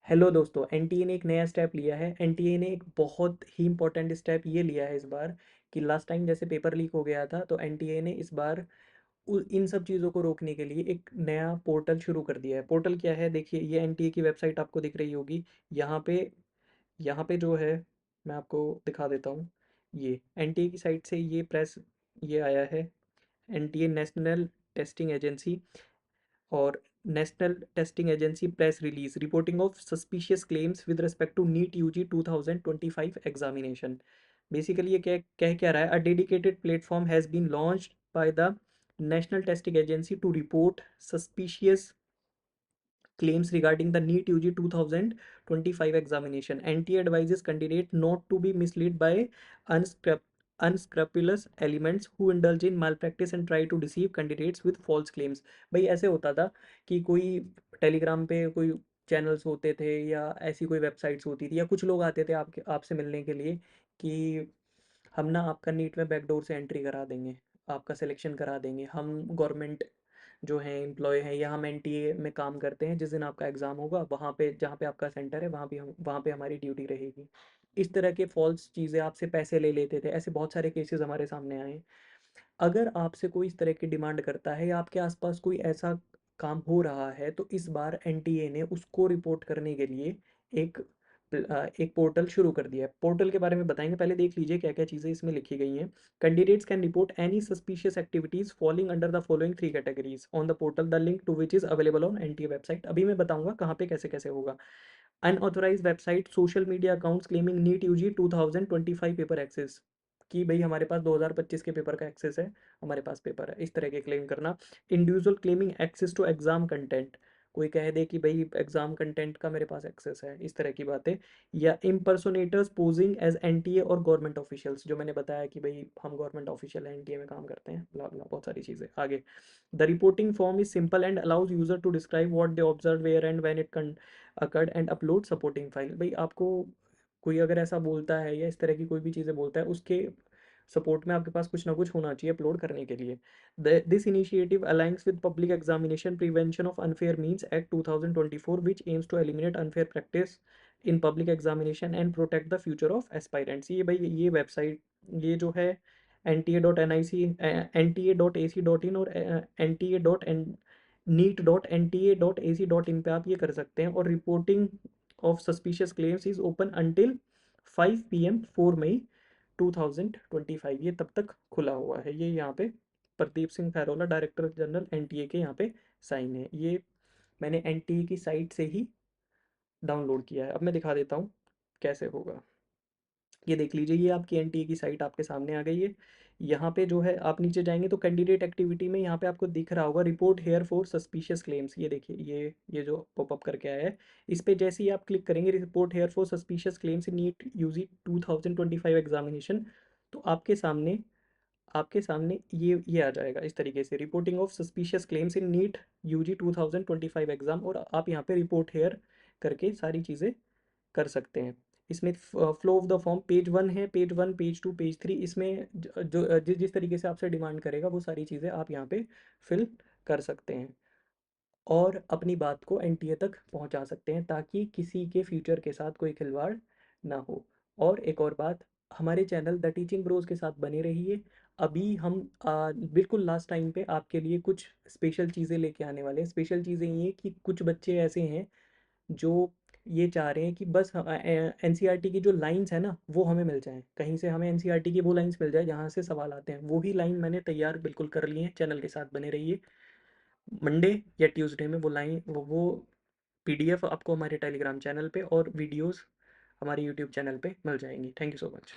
Hello दोस्तों, NTA ने एक नया स्टेप लिया है। एनटीए ने एक बहुत ही इंपॉर्टेंट स्टेप ये लिया है इस बार कि लास्ट टाइम जैसे पेपर लीक हो गया था, तो एनटीए ने इस बार इन सब चीज़ों को रोकने के लिए एक नया पोर्टल शुरू कर दिया है। पोर्टल क्या है? देखिए, ये एनटीए की वेबसाइट आपको दिख रही होगी। यहाँ पे यहाँ पे जो है, मैं आपको दिखा देता हूँ। ये एनटीए की साइट से ये प्रेस ये आया है। एनटीए नेशनल टेस्टिंग एजेंसी और national testing agency press release reporting of suspicious claims with respect to NEET UG 2025 examination. Basically ये कह क्या रहा है? A dedicated platform has been launched by the national testing agency to report suspicious claims regarding the NEET UG 2025 examination. NTA advises candidate not to be misled by unscrupulous elements who indulge in malpractice and try to deceive candidates with false claims. भाई ऐसे होता था कि कोई Telegram पे कोई channels होते थे या ऐसी कोई वेबसाइट्स होती थी या कुछ लोग आते थे आपसे मिलने के लिए कि हम ना आपका नीट में बैकडोर से एंट्री करा देंगे, आपका सिलेक्शन करा देंगे, हम गवर्नमेंट जो हैं एम्प्लॉय हैं या हम एनटीए में काम करते हैं, जिस दिन आपका एग्ज़ाम होगा वहाँ पे जहाँ पे आपका सेंटर है वहाँ पे हमारी ड्यूटी रहेगी। इस तरह के फॉल्स चीज़ें आपसे पैसे ले लेते थे। ऐसे बहुत सारे केसेस हमारे सामने आए हैं। अगर आपसे कोई इस तरह की डिमांड करता है या आपके आसपास कोई ऐसा काम हो रहा है, तो इस बार एनटीए ने उसको रिपोर्ट करने के लिए एक एक पोर्टल शुरू कर दिया है। पोर्टल के बारे में बताएंगे, पहले देख लीजिए क्या क्या चीज़ें इसमें लिखी गई हैं। Candidates can report any suspicious activities falling under the following three categories on the portal, the link to which is available on NTA website. अभी मैं बताऊंगा कहाँ पे कैसे कैसे होगा। Unauthorized website, social media accounts claiming NEET UG 2025 paper access, कि भाई हमारे पास 2025 के पेपर का एक्सेस है, हमारे पास पेपर है, इस तरह के क्लेम करना। Individual claiming access to exam content, कोई कह दे कि भाई एग्जाम कंटेंट का मेरे पास एक्सेस है, इस तरह की बातें। या इम्पर्सोनेटर्स पोजिंग एज एनटीए और गवर्नमेंट ऑफिशियल्स, जो मैंने बताया कि भाई हम गवर्नमेंट ऑफिशियल है, एनटीए में काम करते हैं, ब्ला ब्ला बहुत सारी चीज़ें। आगे, the reporting form is simple and allows user to describe what they observe where and when it occurred and upload supporting file. भाई आपको कोई अगर ऐसा बोलता है या इस तरह की कोई भी चीज़ें बोलता है, उसके सपोर्ट में आपके पास कुछ ना कुछ होना चाहिए अपलोड करने के लिए। This initiative aligns with public examination prevention of unfair means act 2024 which aims to eliminate unfair practice in public examination and protect the future of aspirants. ये भाई ये वेबसाइट ये जो है NTA.nic, NTA.ac.in और NTA.NEET.NTA.ac.in पे आप ये कर सकते हैं। और reporting of suspicious claims is open until 5 PM 4 मई 2025। ये तब तक खुला हुआ है। ये यहाँ पे Pradeep Singh Khairola, director general NTA के यहाँ पे साइन है। ये मैंने एनटीए की साइट से ही डाउनलोड किया है। अब मैं दिखा देता हूँ कैसे होगा। ये देख लीजिए, ये आपकी एनटीए की साइट आपके सामने आ गई है। यहाँ पे जो है आप नीचे जाएंगे तो कैंडिडेट एक्टिविटी में यहाँ पे आपको दिख रहा होगा report here for suspicious claims. ये देखिए, ये जो पॉपअप करके आया है, इस पे जैसे ही आप क्लिक करेंगे report here for suspicious claims in NEET UG 2025 examination, तो आपके सामने ये आ जाएगा इस तरीके से, reporting of suspicious claims in NEET UG 2025 exam. और आप यहाँ पे रिपोर्ट हेयर करके सारी चीज़ें कर सकते हैं। इसमें flow of the form page 1 है, पेज 1, पेज 2, पेज 3, इसमें जो जिस तरीके से आपसे डिमांड करेगा वो सारी चीज़ें आप यहाँ पे फिल कर सकते हैं और अपनी बात को एनटीए तक पहुँचा सकते हैं, ताकि किसी के फ्यूचर के साथ कोई खिलवाड़ ना हो। और एक और बात, हमारे चैनल द टीचिंग ब्रोज के साथ बने रहिए। अभी हम बिल्कुल लास्ट टाइम पे आपके लिए कुछ स्पेशल चीज़ें लेके आने वाले हैं। स्पेशल चीज़ें ये कि कुछ बच्चे ऐसे हैं जो ये चाह रहे हैं कि बस एनसीईआरटी की जो लाइंस है ना वो हमें मिल जाएं, कहीं से हमें एनसीईआरटी की वो लाइंस मिल जाए जहाँ से सवाल आते हैं। वो ही लाइन मैंने तैयार बिल्कुल कर ली है, चैनल के साथ बने रहिए। मंडे या ट्यूसडे में वो लाइन वो पीडीएफ आपको हमारे टेलीग्राम चैनल पे और वीडियोस हमारे यूट्यूब चैनल पे मिल जाएंगी। Thank you so much.